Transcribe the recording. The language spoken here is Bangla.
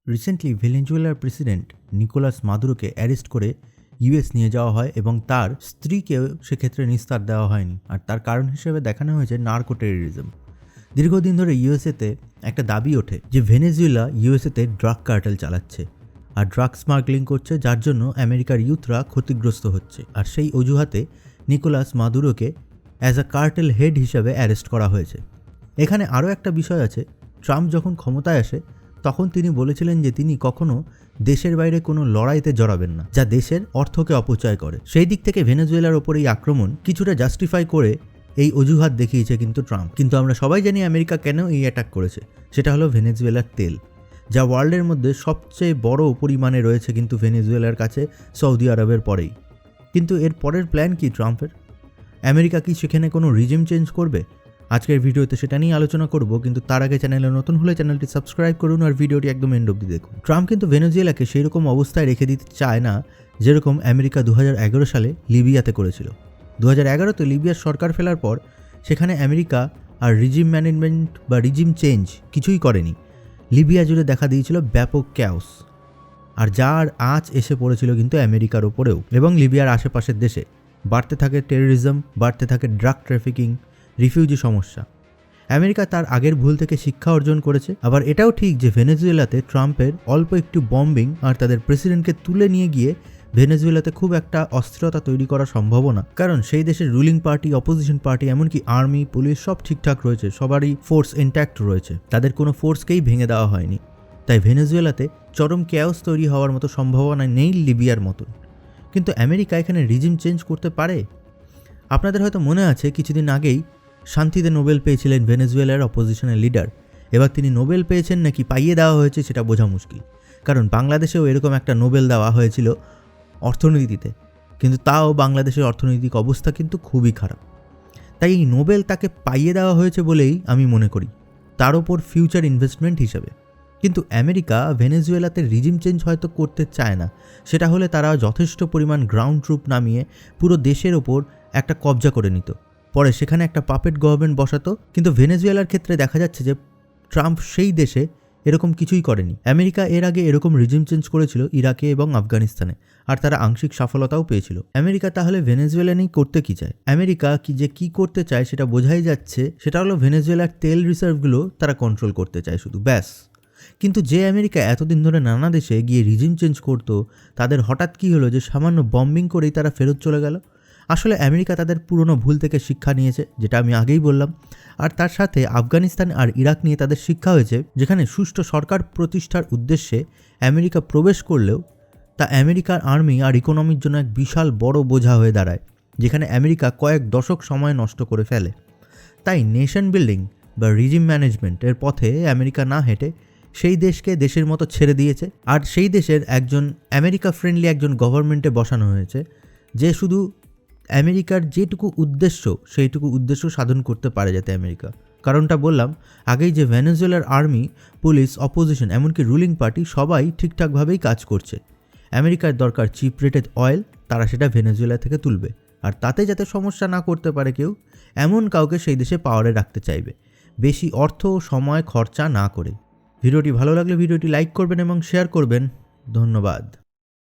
রিসেন্টলি ভেনেজুয়েলার প্রেসিডেন্ট নিকোলাস মাদুরোকে অ্যারেস্ট করে ইউএস নিয়ে যাওয়া হয় এবং তার স্ত্রীকেও সেক্ষেত্রে নিস্তার দেওয়া হয়নি। আর তার কারণ হিসেবে দেখানো হয়েছে নার্কো টেররিজম। দীর্ঘদিন ধরে ইউএসএতে একটা দাবি ওঠে যে ভেনেজুয়েলা ইউএসএতে ড্রাগ কার্টেল চালাচ্ছে আর ড্রাগ স্মাগলিং করছে, যার জন্য আমেরিকার ইউথরা ক্ষতিগ্রস্ত হচ্ছে। আর সেই অজুহাতে নিকোলাস মাদুরোকে অ্যাজ আ কার্টেল হেড হিসাবে অ্যারেস্ট করা হয়েছে। এখানে আরও একটা বিষয় আছে, ট্রাম্প যখন ক্ষমতায় আসে তখন তিনি বলেছিলেন যে তিনি কখনো দেশের বাইরে কোনো লড়াইতে জড়াবেন না, যা দেশের অর্থকে অপচয় করে। সেই দিক থেকে ভেনেজুয়েলার ওপর এই আক্রমণ কিছুটা জাস্টিফাই করে এই অজুহাত দেখিয়েছে কিন্তু ট্রাম্প। কিন্তু আমরা সবাই জানি আমেরিকা কেন এই অ্যাটাক করেছে। সেটা হলো ভেনেজুয়েলার তেল, যা ওয়ার্ল্ডের মধ্যে সবচেয়ে বড় পরিমাণে রয়েছে কিন্তু ভেনেজুয়েলার কাছে সৌদি আরবের পরেই। কিন্তু এর পরের প্ল্যান কি ট্রাম্পের? আমেরিকা কি সেখানে কোনো রিজিম চেঞ্জ করবে? আজকের ভিডিওতে সেটা নিয়ে আলোচনা করব, কিন্তু তার আগে চ্যানেলে নতুন হলে চ্যানেলটি সাবস্ক্রাইব করুন আর ভিডিওটি একদম এন্ড অবধি দেখুন। ট্রাম্প কিন্তু ভেনেজুয়েলাকে সেই রকম অবস্থায় রেখে দিতে চায় না যেরকম আমেরিকা 2011 সালে লিবিয়াতে করেছিল। 2011তে লিবিয়ার সরকার ফেলার পর সেখানে আমেরিকা আর রিজিম ম্যানেজমেন্ট বা রিজিম চেঞ্জ কিছুই করেনি। লিবিয়া জুড়ে দেখা দিয়েছিল ব্যাপক ক্যাওস, আর যার আঁচ এসে পড়েছিল কিন্তু আমেরিকার ওপরেও এবং লিবিয়ার আশেপাশের দেশে। বাড়তে থাকে টেররিজম, বাড়তে থাকে ড্রাগ ট্রাফিকিং, রিফিউজি সমস্যা। আমেরিকা তার আগের ভুল থেকে শিক্ষা অর্জন করেছে। আবার এটাও ঠিক যে ভেনেজুয়েলাতে ট্রাম্পের অল্প একটু বম্বিং আর তাদের প্রেসিডেন্টকে তুলে নিয়ে গিয়ে ভেনেজুয়েলাতে খুব একটা অস্থিরতা তৈরি করা সম্ভব না, কারণ সেই দেশের রুলিং পার্টি, অপোজিশন পার্টি, এমনকি আর্মি, পুলিশ সব ঠিকঠাক রয়েছে, সবারই ফোর্স ইন্ট্যাক্ট রয়েছে, তাদের কোনো ফোর্সকেই ভেঙে দেওয়া হয়নি। তাই ভেনেজুয়েলাতে চরম ক্যাওস তৈরি হওয়ার মতো সম্ভাবনা নেই লিবিয়ার মতন। কিন্তু আমেরিকা এখানে রিজিম চেঞ্জ করতে পারে। আপনাদের হয়তো মনে আছে কিছুদিন আগেই শান্তিতে নোবেল পেয়েছিলেন ভেনেজুয়েলার অপোজিশনের লিডার। এবার তিনি নোবেল পেয়েছেন নাকি পাইয়ে দেওয়া হয়েছে সেটা বোঝা মুশকিল, কারণ বাংলাদেশেও এরকম একটা নোবেল দেওয়া হয়েছিল অর্থনীতিতে, কিন্তু তাও বাংলাদেশের অর্থনৈতিক অবস্থা কিন্তু খুবই খারাপ। তাই এই নোবেল তাকে পাইয়ে দেওয়া হয়েছে বলেই আমি মনে করি, তার ওপর ফিউচার ইনভেস্টমেন্ট হিসাবে। কিন্তু আমেরিকা ভেনেজুয়েলাতে রিজিম চেঞ্জ হয়তো করতে চায় না। সেটা হলে তারা যথেষ্ট পরিমাণ গ্রাউন্ড ট্রুপ নামিয়ে পুরো দেশের ওপর একটা কবজা করে নিত, পরে সেখানে একটা পাপেট গভর্নমেন্ট বসাতো। কিন্তু ভেনেজুয়েলার ক্ষেত্রে দেখা যাচ্ছে যে ট্রাম্প সেই দেশে এরকম কিছুই করেনি। আমেরিকা এর আগে এরকম রিজিম চেঞ্জ করেছিল ইরাকে এবং আফগানিস্তানে, আর তারা আংশিক সফলতাও পেয়েছিল। আমেরিকা তাহলে ভেনেজুয়েলা নিয়ে করতে কি চায়? আমেরিকা কি করতে চায় সেটা বোঝাই যাচ্ছে। সেটা হলো ভেনেজুয়েলার তেল রিজার্ভগুলো তারা কন্ট্রোল করতে চায় শুধু, ব্যাস। কিন্তু যে আমেরিকা এতদিন ধরে নানা দেশে গিয়ে রিজিম চেঞ্জ করতো, তাদের হঠাৎ কি হলো যে সামান্য বম্বিং করেই তারা ফেরত চলে গেল? আসলে আমেরিকা তাদের পুরনো ভুল থেকে শিক্ষা নিয়েছে, যেটা আমি আগেই বললাম। আর তার সাথে আফগানিস্তান আর ইরাক নিয়ে তাদের শিক্ষা হয়েছে, যেখানে সুষ্ঠু সরকার প্রতিষ্ঠার উদ্দেশ্যে আমেরিকা প্রবেশ করলেও তা আমেরিকার আর্মি আর ইকোনমির জন্য এক বিশাল বড় বোঝা হয়ে দাঁড়ায়, যেখানে আমেরিকা কয়েক দশক সময় নষ্ট করে ফেলে। তাই নেশন বিল্ডিং বা রিজিম ম্যানেজমেন্টের পথে আমেরিকা না হেঁটে সেই দেশকে দেশের মতো ছেড়ে দিয়েছে, আর সেই দেশের একজন আমেরিকা ফ্রেন্ডলি একজন গভর্নমেন্টে বসানো হয়েছে, যে শুধু আমেরিকার যেটুকু উদ্দেশ্য সেইটুকু উদ্দেশ্য সাধন করতে পারে যাতে আমেরিকা। কারণটা বললাম আগেই যে ভেনেজুয়েলার আর্মি, পুলিশ, অপোজিশন, এমনকি রুলিং পার্টি সবাই ঠিকঠাকভাবেই কাজ করছে। আমেরিকার দরকার চিপ রেটেড অয়েল, তারা সেটা ভেনেজুয়েলা থেকে তুলবে, আর তাতে যাতে সমস্যা না করতে পারে কেউ, এমন কাউকে সেই দেশে পাওয়ারে রাখতে চাইবে, বেশি অর্থ ও সময় খরচা না করে। ভিডিওটি ভালো লাগলে ভিডিওটি লাইক করবেন এবং শেয়ার করবেন। ধন্যবাদ।